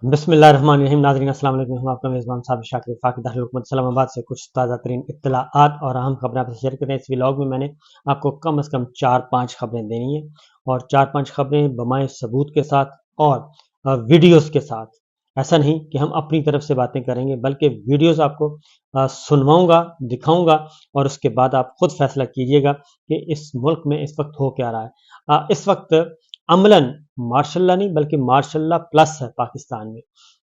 بسم اللہ الرحمن الرحیم. ناظرین السلام علیکم. ہم آپ کا میزبان صاحب شاکر فاقی داخل حکومت اسلام آباد سے کچھ تازہ ترین اطلاعات اور اہم خبریں آپ سے شیئر کریں. اس ولاگ میں نے آپ کو کم از کم 4-5 خبریں دینی ہیں اور 4-5 خبریں بمائے ثبوت کے ساتھ اور ویڈیوز کے ساتھ. ایسا نہیں کہ ہم اپنی طرف سے باتیں کریں گے بلکہ ویڈیوز آپ کو سنواؤں گا، دکھاؤں گا اور اس کے بعد آپ خود فیصلہ کیجئے گا کہ اس ملک میں اس وقت ہو کیا رہا ہے. اس وقت عملاً ماشاء اللہ نہیں بلکہ ماشاء اللہ پلس ہے پاکستان میں،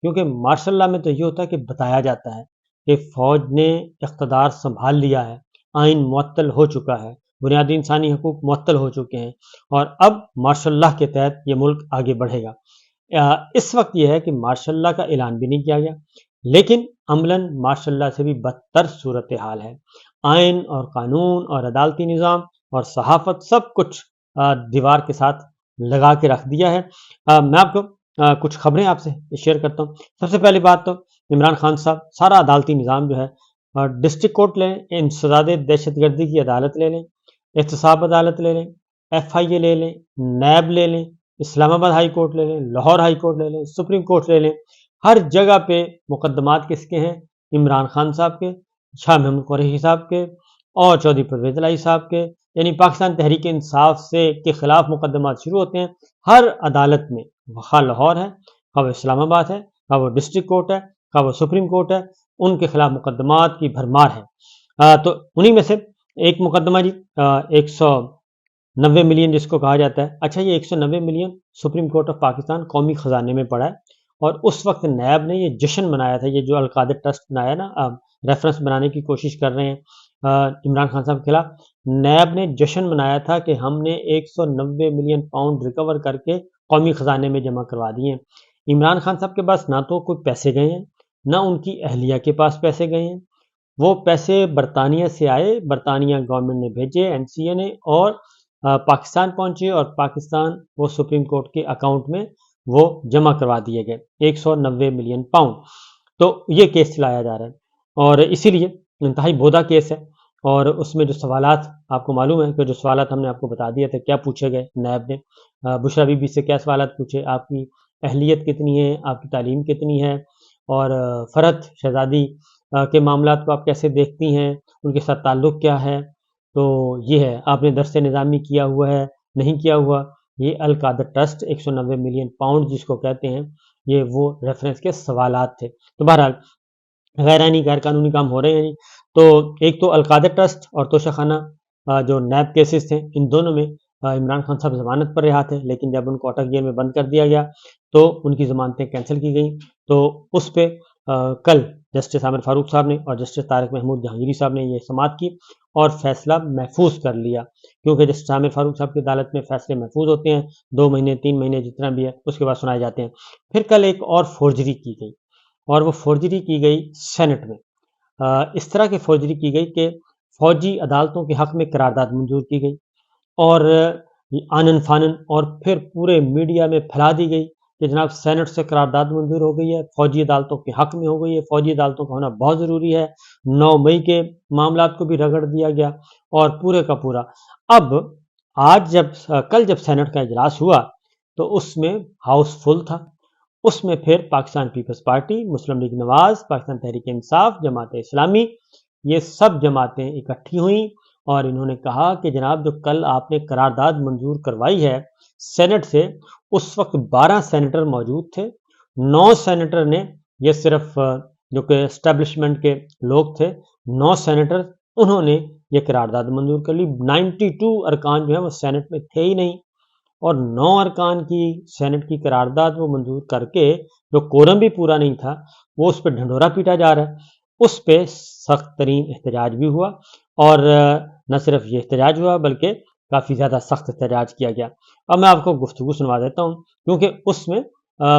کیونکہ ماشاء اللہ میں تو یہ ہوتا ہے کہ بتایا جاتا ہے کہ فوج نے اقتدار سنبھال لیا ہے، آئین معطل ہو چکا ہے، بنیادی انسانی حقوق معطل ہو چکے ہیں اور اب ماشاء اللہ کے تحت یہ ملک آگے بڑھے گا. اس وقت یہ ہے کہ ماشاء اللہ کا اعلان بھی نہیں کیا گیا، لیکن عملاً ماشاء اللہ سے بھی بدتر صورتحال ہے. آئین اور قانون اور عدالتی نظام اور صحافت سب کچھ دیوار کے ساتھ لگا کے رکھ دیا ہے. میں آپ کو کچھ خبریں آپ سے شیئر کرتا ہوں. سب سے پہلی بات تو عمران خان صاحب سارا عدالتی نظام جو ہے ڈسٹرکٹ کورٹ لے لیں، انسداد دہشت گردی کی عدالت لے لیں، احتساب عدالت لے لیں، ایف آئی اے لے لیں، نیب لے لیں، اسلام آباد ہائی کورٹ لے لیں، لاہور ہائی کورٹ لے لیں، سپریم کورٹ لے لیں. ہر جگہ پہ مقدمات کس کے ہیں؟ عمران خان صاحب کے، شاہ محمود قریشی صاحب کے اور چودھری پرویز الہی صاحب کے، یعنی پاکستان تحریک انصاف سے کے خلاف مقدمات شروع ہوتے ہیں ہر عدالت میں. خواہ لاہور ہے، خواہ وہ اسلام آباد ہے، خواہ وہ ڈسٹرکٹ کورٹ ہے، خواہ وہ سپریم کورٹ ہے، ان کے خلاف مقدمات کی بھرمار ہے. تو انہی میں سے ایک مقدمہ جی 190 ملین جس کو کہا جاتا ہے. اچھا، یہ 190 million supreme court of Pakistan قومی خزانے میں پڑا ہے اور اس وقت نیب نے یہ جشن منایا تھا. یہ جو القادر ٹرسٹ بنایا نا، ریفرنس بنانے کی کوشش کر رہے ہیں عمران خان صاحب کے خلاف، نیب نے جشن منایا تھا کہ ہم نے 190 ملین پاؤنڈ ریکور کر کے قومی خزانے میں جمع کروا دیے ہیں. عمران خان صاحب کے پاس نہ تو کوئی پیسے گئے ہیں، نہ ان کی اہلیہ کے پاس پیسے گئے ہیں. وہ پیسے برطانیہ سے آئے، برطانیہ گورنمنٹ نے بھیجے، این سی اے نے، اور پاکستان پہنچے اور پاکستان وہ سپریم کورٹ کے اکاؤنٹ میں وہ جمع کروا دیے گئے 190 ملین پاؤنڈ. تو یہ کیس چلایا جا رہا ہے اور اسی لیے انتہائی بودا کیس ہے. اور اس میں جو سوالات آپ کو معلوم ہے کہ جو سوالات ہم نے آپ کو بتا دیا تھے کیا پوچھے گئے نیب نے. بشرا بی بی سے کیا سوالات پوچھے، آپ کی اہلیت کتنی ہے، آپ کی تعلیم کتنی ہے، اور فرحت شہزادی کے معاملات کو آپ کیسے دیکھتی ہیں، ان کے ساتھ تعلق کیا ہے. تو یہ ہے، آپ نے درس نظامی کیا ہوا ہے نہیں کیا ہوا. یہ القادر ٹرسٹ 190 ملین پاؤنڈ جس کو کہتے ہیں، یہ وہ ریفرنس کے سوالات تھے. تو بہرحال غیر آئینی غیر قانونی کام ہو رہے ہیں. تو ایک تو القادر ٹرسٹ اور توشہ خانہ جو نیب کیسز تھے، ان دونوں میں عمران خان صاحب ضمانت پر رہا تھے، لیکن جب ان کو اٹک جیل میں بند کر دیا گیا تو ان کی ضمانتیں کینسل کی گئیں. تو اس پہ کل جسٹس عامر فاروق صاحب نے اور جسٹس طارق محمود جہانگیری صاحب نے یہ سماعت کی اور فیصلہ محفوظ کر لیا، کیونکہ جسٹس عامر فاروق صاحب کی عدالت میں فیصلے محفوظ ہوتے ہیں، 2 مہینے 3 مہینے جتنا بھی ہے اس کے بعد سنائے جاتے ہیں. پھر کل ایک اور فورجری کی گئی اور وہ فورجری کی گئی سینٹ میں. اس طرح کی فورجری کی گئی کہ فوجی عدالتوں کے حق میں قرارداد منظور کی گئی اور آنن فانن اور پھر پورے میڈیا میں پھیلا دی گئی کہ جناب سینٹ سے قرارداد منظور ہو گئی ہے، فوجی عدالتوں کے حق میں ہو گئی ہے، فوجی عدالتوں کا ہونا بہت ضروری ہے. 9 مئی کے معاملات کو بھی رگڑ دیا گیا اور پورے کا پورا. اب کل جب سینٹ کا اجلاس ہوا تو اس میں ہاؤس فل تھا. اس میں پھر پاکستان پیپلز پارٹی، مسلم لیگ نواز، پاکستان تحریک انصاف، جماعت اسلامی، یہ سب جماعتیں اکٹھی ہوئیں اور انہوں نے کہا کہ جناب جو کل آپ نے قرارداد منظور کروائی ہے سینٹ سے، اس وقت 12 سینیٹر موجود تھے. 9 سینیٹر نے، یہ صرف جو کہ اسٹیبلشمنٹ کے لوگ تھے، 9 سینیٹر انہوں نے یہ قرارداد منظور کر لی. 92 ارکان جو ہے وہ سینٹ میں تھے ہی نہیں اور 9 ارکان کی سینٹ کی قرارداد وہ منظور کر کے جو کورم بھی پورا نہیں تھا وہ اس پہ ڈھنڈورا پیٹا جا رہا ہے. اس پہ سخت ترین احتجاج بھی ہوا اور نہ صرف یہ احتجاج ہوا بلکہ کافی زیادہ سخت احتجاج کیا گیا. اب میں آپ کو گفتگو سنوا دیتا ہوں کیونکہ اس میں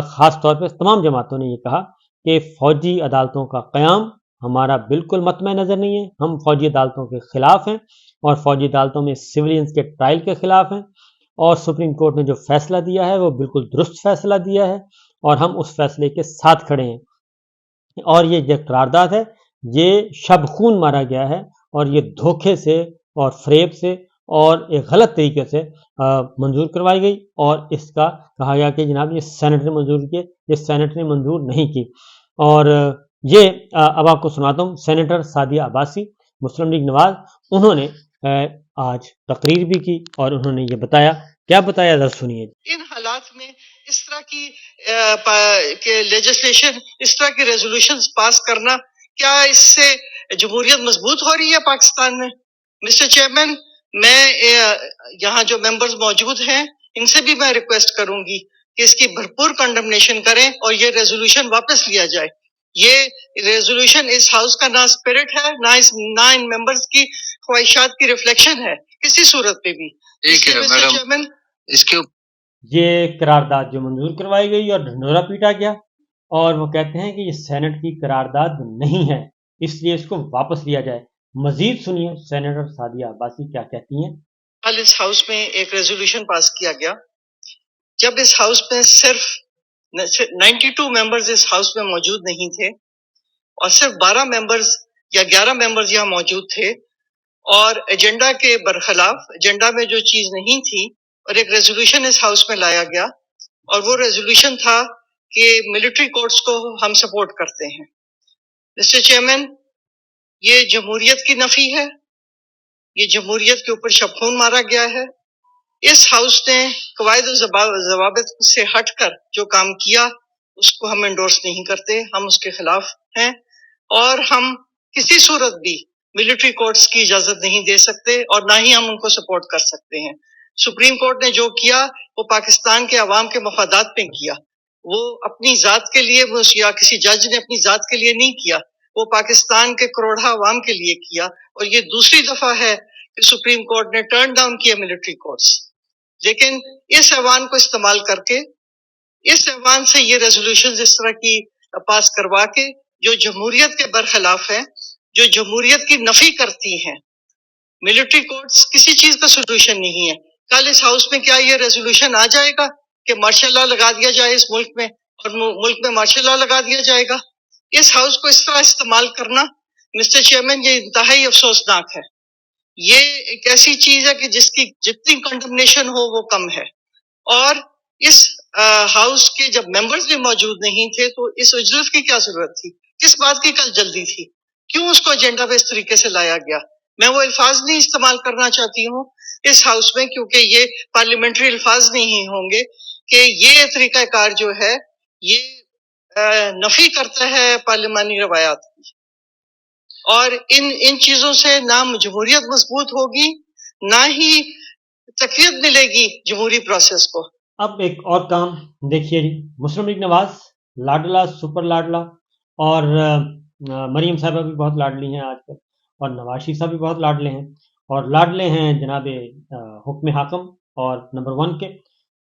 خاص طور پہ تمام جماعتوں نے یہ کہا کہ فوجی عدالتوں کا قیام ہمارا بالکل مطمع نظر نہیں ہے، ہم فوجی عدالتوں کے خلاف ہیں اور فوجی عدالتوں میں سویلینز کے ٹرائل کے خلاف ہیں، اور سپریم کورٹ نے جو فیصلہ دیا ہے وہ بالکل درست فیصلہ دیا ہے اور ہم اس فیصلے کے ساتھ کھڑے ہیں. اور یہ جو قرارداد ہے یہ شب خون مارا گیا ہے اور یہ دھوکے سے اور فریب سے اور ایک غلط طریقے سے منظور کروائی گئی، اور اس کا کہا گیا کہ جناب یہ سینٹ نے منظور کی، یہ سینٹ نے منظور نہیں کی۔ اور یہ اب آپ کو سناتا ہوں، سینیٹر سعدیہ عباسی مسلم لیگ نواز، انہوں نے آج تقریر بھی کی اور انہوں نے یہ بتایا، کیا بتایا ذرا سنیے۔ ان حالات میں اس طرح کی لیجسلیشن، اس طرح کی ریزولوشنز پاس کرنا، کیا اس سے جمہوریت مضبوط ہو رہی ہے پاکستان میں؟ مسٹر چیئرمین، میں یہاں جو ممبرز موجود ہیں ان سے بھی میں ریکویسٹ کروں گی کہ اس کی بھرپور کنڈمنیشن کریں اور یہ ریزولوشن واپس لیا جائے۔ یہ ریزولوشن اس ہاؤس کا نہ اسپرٹ ہے، نہ ان ممبرز کی خواہشات کی ریفلیکشن ہے کسی صورت پہ بھی۔ ٹھیک ہے میڈم، اس کے یہ قرارداد جو منظور کروائی گئی اور ڈھنڈورا پیٹا گیا، اور وہ کہتے ہیں کہ یہ سینٹ کی قرارداد نہیں ہے، اس لیے اس کو واپس لیا جائے۔ مزید سنیے سینیٹر سعدیہ عباسی کیا کہتی ہیں۔ کل اس ہاؤس میں ایک ریزولوشن پاس کیا گیا، جب اس ہاؤس میں صرف 92 ممبرز اس ہاؤس میں موجود نہیں تھے اور صرف 12 ممبرز یا 11 ممبرز یہاں موجود تھے، اور ایجنڈا کے برخلاف ایجنڈا میں جو چیز نہیں تھی، اور ایک ریزولوشن اس ہاؤس میں لایا گیا، اور وہ ریزولوشن تھا کہ ملٹری کورٹس کو ہم سپورٹ کرتے ہیں۔ مسٹر چیئرمین، یہ جمہوریت کی نفی ہے، یہ جمہوریت کے اوپر شبخون مارا گیا ہے۔ اس ہاؤس نے قواعد و ضوابط سے ہٹ کر جو کام کیا اس کو ہم انڈورس نہیں کرتے، ہم اس کے خلاف ہیں، اور ہم کسی صورت بھی ملٹری کورٹس کی اجازت نہیں دے سکتے اور نہ ہی ہم ان کو سپورٹ کر سکتے ہیں۔ سپریم کورٹ نے جو کیا وہ پاکستان کے عوام کے مفادات میں کیا، وہ اپنی ذات کے لیے یا کسی جج نے اپنی ذات کے لیے نہیں کیا، وہ پاکستان کے کروڑا عوام کے لیے کیا، اور یہ دوسری دفعہ ہے کہ سپریم کورٹ نے ٹرن ڈاؤن کیا ملٹری کورٹس۔ لیکن اس ایوان کو استعمال کر کے، اس ایوان سے یہ ریزولوشن اس طرح کی پاس کروا کے جو جمہوریت کے برخلاف ہیں، جو جمہوریت کی نفی کرتی ہیں، ملٹری کورٹس کسی چیز کا سولوشن نہیں ہے۔ کل اس ہاؤس میں کیا یہ ریزولوشن آ جائے گا کہ مارشل لا لگا دیا جائے اس ملک میں، اور ملک میں مارشل لا لگا دیا جائے گا؟ اس ہاؤس کو اس طرح استعمال کرنا مسٹر چیئرمین یہ انتہائی افسوسناک ہے۔ یہ ایک ایسی چیز ہے کہ جس کی جتنی کنڈمنیشن ہو وہ کم ہے، اور اس ہاؤس کے جب ممبرز بھی موجود نہیں تھے تو اس اجلاس کی کیا ضرورت تھی؟ کس بات کی کل جلدی تھی؟ کیوں اس کو ایجنڈا پہ اس طریقے سے لایا گیا؟ میں وہ الفاظ نہیں استعمال کرنا چاہتی ہوں اس ہاؤس میں، کیونکہ یہ پارلیمنٹری الفاظ نہیں ہوں گے، کہ یہ طریقہ کار جو ہے یہ نفی کرتا ہے پارلیمانی روایات کی، اور ان چیزوں سے نہ جمہوریت مضبوط ہوگی، نہ ہی تقویت ملے گی جمہوری پروسیس کو۔ اب ایک اور کام دیکھیے جی، مسلم لیگ نواز لاڈلا سپر لاڈلا، اور مریم صاحبہ بھی بہت لاڈلی ہیں آج کل، اور نواز شریف صاحب بھی بہت لاڈلے ہیں، اور لاڈلے ہیں جناب حکم حاکم اور نمبر 1 کے۔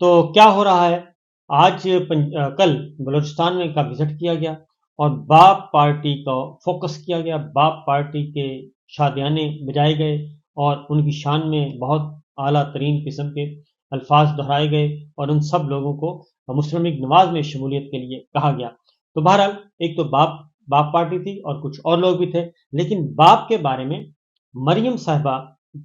تو کیا ہو رہا ہے، آج کل بلوچستان میں کا وزٹ کیا گیا اور باپ پارٹی کو فوکس کیا گیا، باپ پارٹی کے شادیانے بجائے گئے اور ان کی شان میں بہت اعلیٰ ترین قسم کے الفاظ دہرائے گئے، اور ان سب لوگوں کو مسلم لیگ نواز میں شمولیت کے لیے کہا گیا۔ تو بہرحال ایک تو باپ پارٹی تھی اور کچھ اور لوگ بھی تھے، لیکن باپ کے بارے میں مریم صاحبہ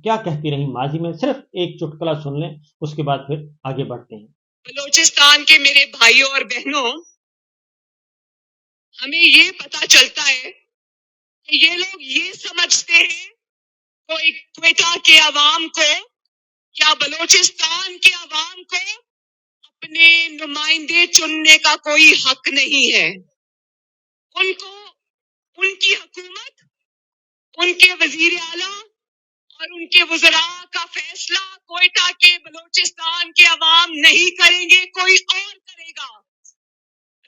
کیا کہتی رہی ماضی میں، صرف ایک چٹکلا سن لیں، اس کے بعد پھر آگے بڑھتے ہیں۔ بلوچستان کے میرے بھائیوں اور بہنوں، ہمیں یہ پتا چلتا ہے کہ یہ لوگ یہ سمجھتے ہیں کوئی کوئٹہ کے عوام کو یا بلوچستان کے عوام کو اپنے نمائندے چننے کا کوئی حق نہیں ہے۔ ان کو ان کی حکومت، ان کے وزیر اعلیٰ اور ان کے وزراء کا فیصلہ کوئٹہ کے بلوچستان کے عوام نہیں کریں گے، کوئی اور کرے گا۔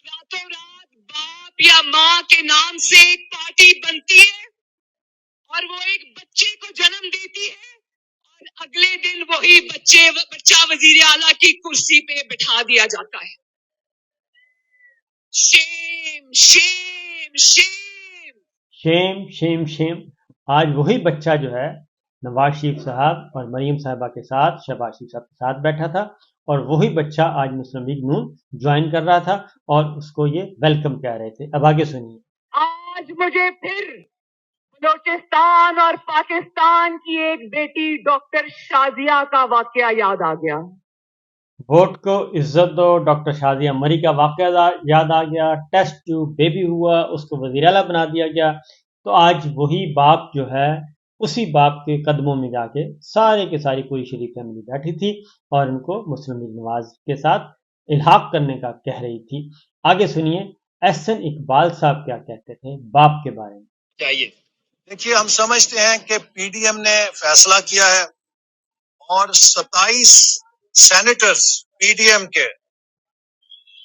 راتوں رات باپ یا ماں کے نام سے ایک پارٹی بنتی ہے اور وہ ایک بچے کو جنم دیتی ہے، اور اگلے دن وہی بچہ وزیر اعلیٰ کی کرسی پہ بٹھا دیا جاتا ہے۔ شیم شیم شیم شیم شیم شیم۔ آج وہی بچہ جو ہے نواز شریف صاحب اور مریم صاحبہ کے ساتھ، شہباز شریف صاحب کے ساتھ بیٹھا تھا، اور وہی بچہ آج مسلم لیگ نون جوائن کر رہا تھا اور اس کو یہ ویلکم کہہ رہے تھے۔ اب آگے سنیے۔ آج مجھے پھر بلوچستان اور پاکستان کی ایک بیٹی ڈاکٹر شازیہ کا واقعہ یاد آ گیا. ووٹ کو عزت دو، ڈاکٹر شازیہ مری کا واقعہ یاد آ گیا. ٹیسٹ ٹیوب بیبی ہوا، اس کو وزیر اعلیٰ بنا دیا گیا. تو آج وہی باپ جو ہے اسی باپ کے قدموں میں جا کے سارے کے ساری پوری شریف فیملی بیٹھی تھی اور ان کو مسلم لیگ نواز کے ساتھ الحاق کرنے کا کہہ رہی تھی. آگے سنیے احسن اقبال صاحب کیا کہتے تھے باپ کے بارے میں. چاہیے دیکھیے، ہم سمجھتے ہیں کہ پی ڈی ایم نے فیصلہ کیا ہے اور 27 سینیٹرز پی ڈی ایم کے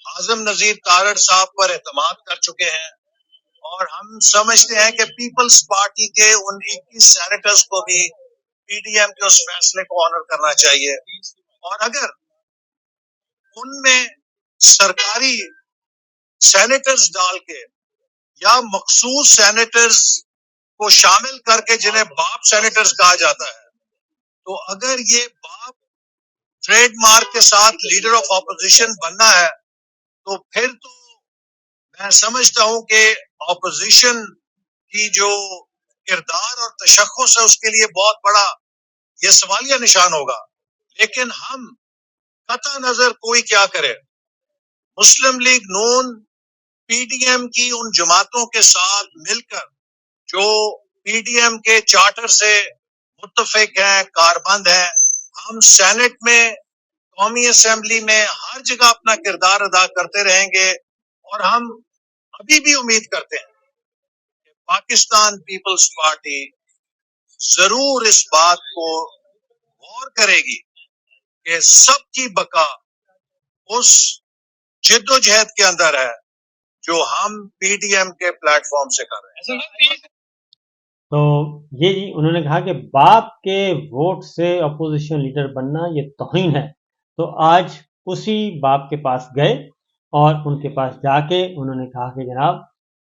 اعظم نذیر تارڑ صاحب پر اعتماد کر چکے ہیں، اور ہم سمجھتے ہیں کہ پیپلز پارٹی کے ان 21 سینیٹرز کو بھی پی ڈی ایم کے اس فیصلے کو آنر کرنا چاہیے. اور اگر ان میں سرکاری سینیٹرز ڈال کے یا مخصوص سینیٹرز کو شامل کر کے جنہیں باپ سینیٹرز کہا جاتا ہے، تو اگر یہ باپ ٹریڈ مارک کے ساتھ لیڈر آف اپوزیشن بننا ہے تو پھر تو میں سمجھتا ہوں کہ اپوزیشن کی جو کردار اور تشخص ہے اس کے لیے بہت بڑا یہ سوالیہ نشان ہوگا. لیکن ہم قطع نظر کوئی کیا کرے، مسلم لیگ نون پی ڈی ایم کی ان جماعتوں کے ساتھ مل کر جو پی ڈی ایم کے چارٹر سے متفق ہیں، کاربند ہیں، ہم سینٹ میں، قومی اسمبلی میں ہر جگہ اپنا کردار ادا کرتے رہیں گے. اور ہم ابھی بھی امید کرتے ہیں کہ پاکستان پیپلز پارٹی ضرور اس بات کو غور کرے گی کہ سب کی بقا اس جد و جہد کے اندر ہے جو ہم پی ڈی ایم کے پلیٹ فارم سے کر رہے ہیں. تو یہ جی انہوں نے کہا کہ باپ کے ووٹ سے اپوزیشن لیڈر بننا یہ توہین ہے. تو آج اسی باپ کے پاس گئے اور ان کے پاس جا کے انہوں نے کہا کہ جناب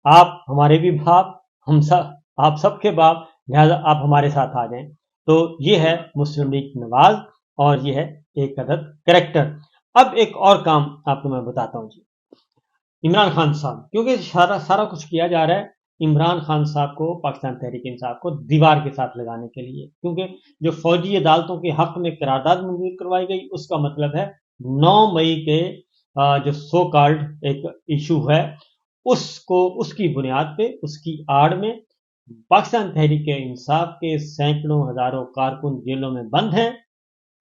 آپ ہمارے بھی باپ، ہم سب آپ سب کے باپ، لہذا آپ ہمارے ساتھ آ جائیں. تو یہ ہے مسلم لیگ نواز اور یہ ہے ایک عدد کریکٹر. اب ایک اور کام آپ کو میں بتاتا ہوں جی. عمران خان صاحب، کیونکہ سارا کچھ کیا جا رہا ہے عمران خان صاحب کو، پاکستان تحریک انصاف کو دیوار کے ساتھ لگانے کے لیے، کیونکہ جو فوجی عدالتوں کے حق میں قرارداد منظور کروائی گئی اس کا مطلب ہے 9 مئی کے جو سو کالڈ ایک ایشو ہے اس کی بنیاد پہ، اس کی آڑ میں پاکستان تحریک انصاف کے سینکڑوں ہزاروں کارکن جیلوں میں بند ہیں،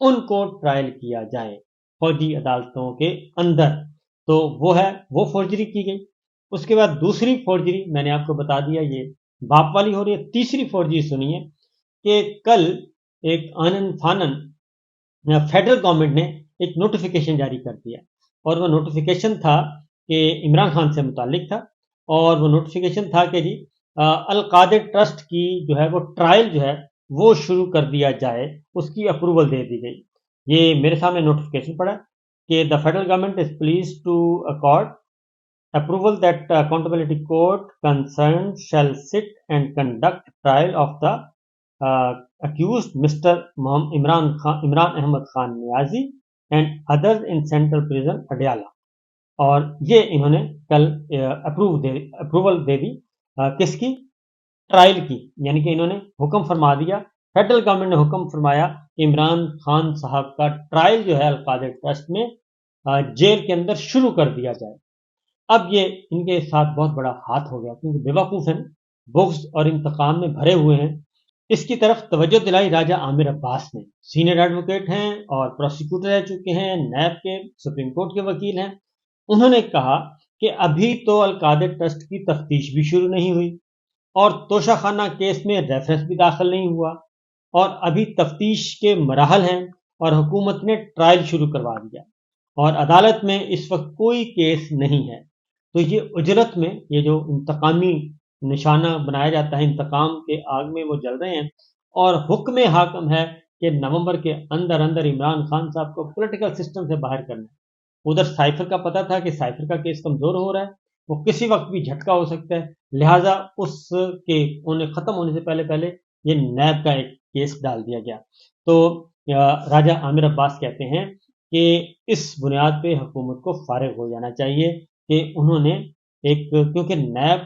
ان کو ٹرائل کیا جائے فوجی عدالتوں کے اندر. تو وہ فورجری کی گئی. اس کے بعد دوسری فورجری میں نے آپ کو بتا دیا یہ باپ والی ہو رہی ہے. تیسری فورجری سنیے کہ کل ایک آنن فانن فیڈرل گورنمنٹ نے ایک نوٹیفیکیشن جاری کر دیا، اور وہ نوٹیفیکیشن تھا کہ عمران خان سے متعلق تھا، اور وہ نوٹیفیکیشن تھا کہ جی القادر ٹرسٹ کی جو ہے وہ ٹرائل جو ہے وہ شروع کر دیا جائے، اس کی اپروول دے دی گئی. یہ میرے سامنے نوٹیفیکیشن پڑا کہ the federal government is pleased to accord approval that accountability court concerned shall sit and conduct trial of the accused Mr. Imran Ahmad Khan Niazi and others in Central Prison Adiala. اور یہ انہوں نے کل approval دے دی کس کی؟ Trial کی. یعنی کہ انہوں نے حکم فرما دیا، فیڈرل گورنمنٹ نے حکم فرمایا کہ عمران خان صاحب کا ٹرائل جو ہے القادر ٹرسٹ میں جیل کے اندر شروع کر دیا جائے. اب یہ ان کے ساتھ بہت بڑا ہاتھ ہو گیا، کیونکہ بیوقوف ہیں، بغض اور انتقام میں بھرے ہوئے ہیں. اس کی طرف توجہ دلائی راجہ عامر عباس نے، سینئر ایڈوکیٹ ہیں اور پروسیکیوٹر رہ چکے ہیں، نیب کے سپریم کورٹ کے وکیل ہیں. انہوں نے کہا کہ ابھی تو القادر ٹرسٹ کی تفتیش بھی شروع نہیں ہوئی اور توشہ خانہ کیس میں ریفرنس بھی داخل نہیں ہوا، اور ابھی تفتیش کے مراحل ہیں اور حکومت نے ٹرائل شروع کروا دیا، اور عدالت میں اس وقت کوئی کیس نہیں ہے. تو یہ اجلت میں یہ جو انتقامی نشانہ بنایا جاتا ہے، انتقام کے آگ میں وہ جل رہے ہیں، اور حکم حاکم ہے کہ نومبر کے اندر عمران خان صاحب کو پولیٹیکل سسٹم سے باہر کرنا ہے. ادھر سائفر کا پتہ تھا کہ سائفر کا کیس کمزور ہو رہا ہے، وہ کسی وقت بھی جھٹکا ہو سکتا ہے، لہٰذا اس کے انہیں ختم ہونے سے پہلے یہ نیب کا ایک کیس ڈال دیا گیا. تو راجہ عامر عباس کہتے ہیں کہ اس بنیاد پہ حکومت کو فارغ ہو جانا چاہیے کہ انہوں نے کیونکہ نیب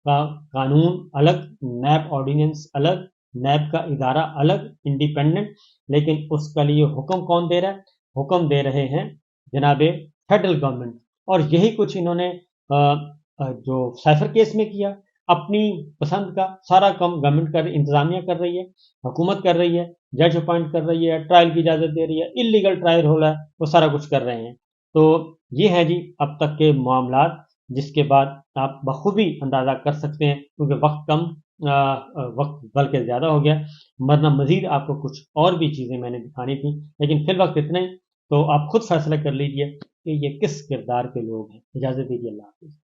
کا قانون الگ، نیب آرڈیننس الگ، نیب کا ادارہ الگ انڈیپینڈنٹ، لیکن اس کا لیے حکم کون دے رہا ہے؟ حکم دے رہے ہیں جناب فیڈرل گورنمنٹ. اور یہی کچھ انہوں نے جو سائفر کیس میں کیا. اپنی پسند کا سارا کام گورنمنٹ کر انتظامیہ کر رہی ہے، حکومت کر رہی ہے، جج اپوائنٹ کر رہی ہے، ٹرائل کی اجازت دے رہی ہے، انلیگل ٹرائل ہو رہا ہے، وہ سارا کچھ کر رہے ہیں. تو یہ ہے جی اب تک کے معاملات، جس کے بعد آپ بخوبی اندازہ کر سکتے ہیں، کیونکہ وقت کم وقت بلکہ زیادہ ہو گیا، ورنہ مزید آپ کو کچھ اور بھی چیزیں میں نے دکھانی تھیں، لیکن فی الوقت اتنا ہی. تو آپ خود فیصلہ کر لیجئے کہ یہ کس کردار کے لوگ ہیں. اجازت دیجیے، اللہ حافظ.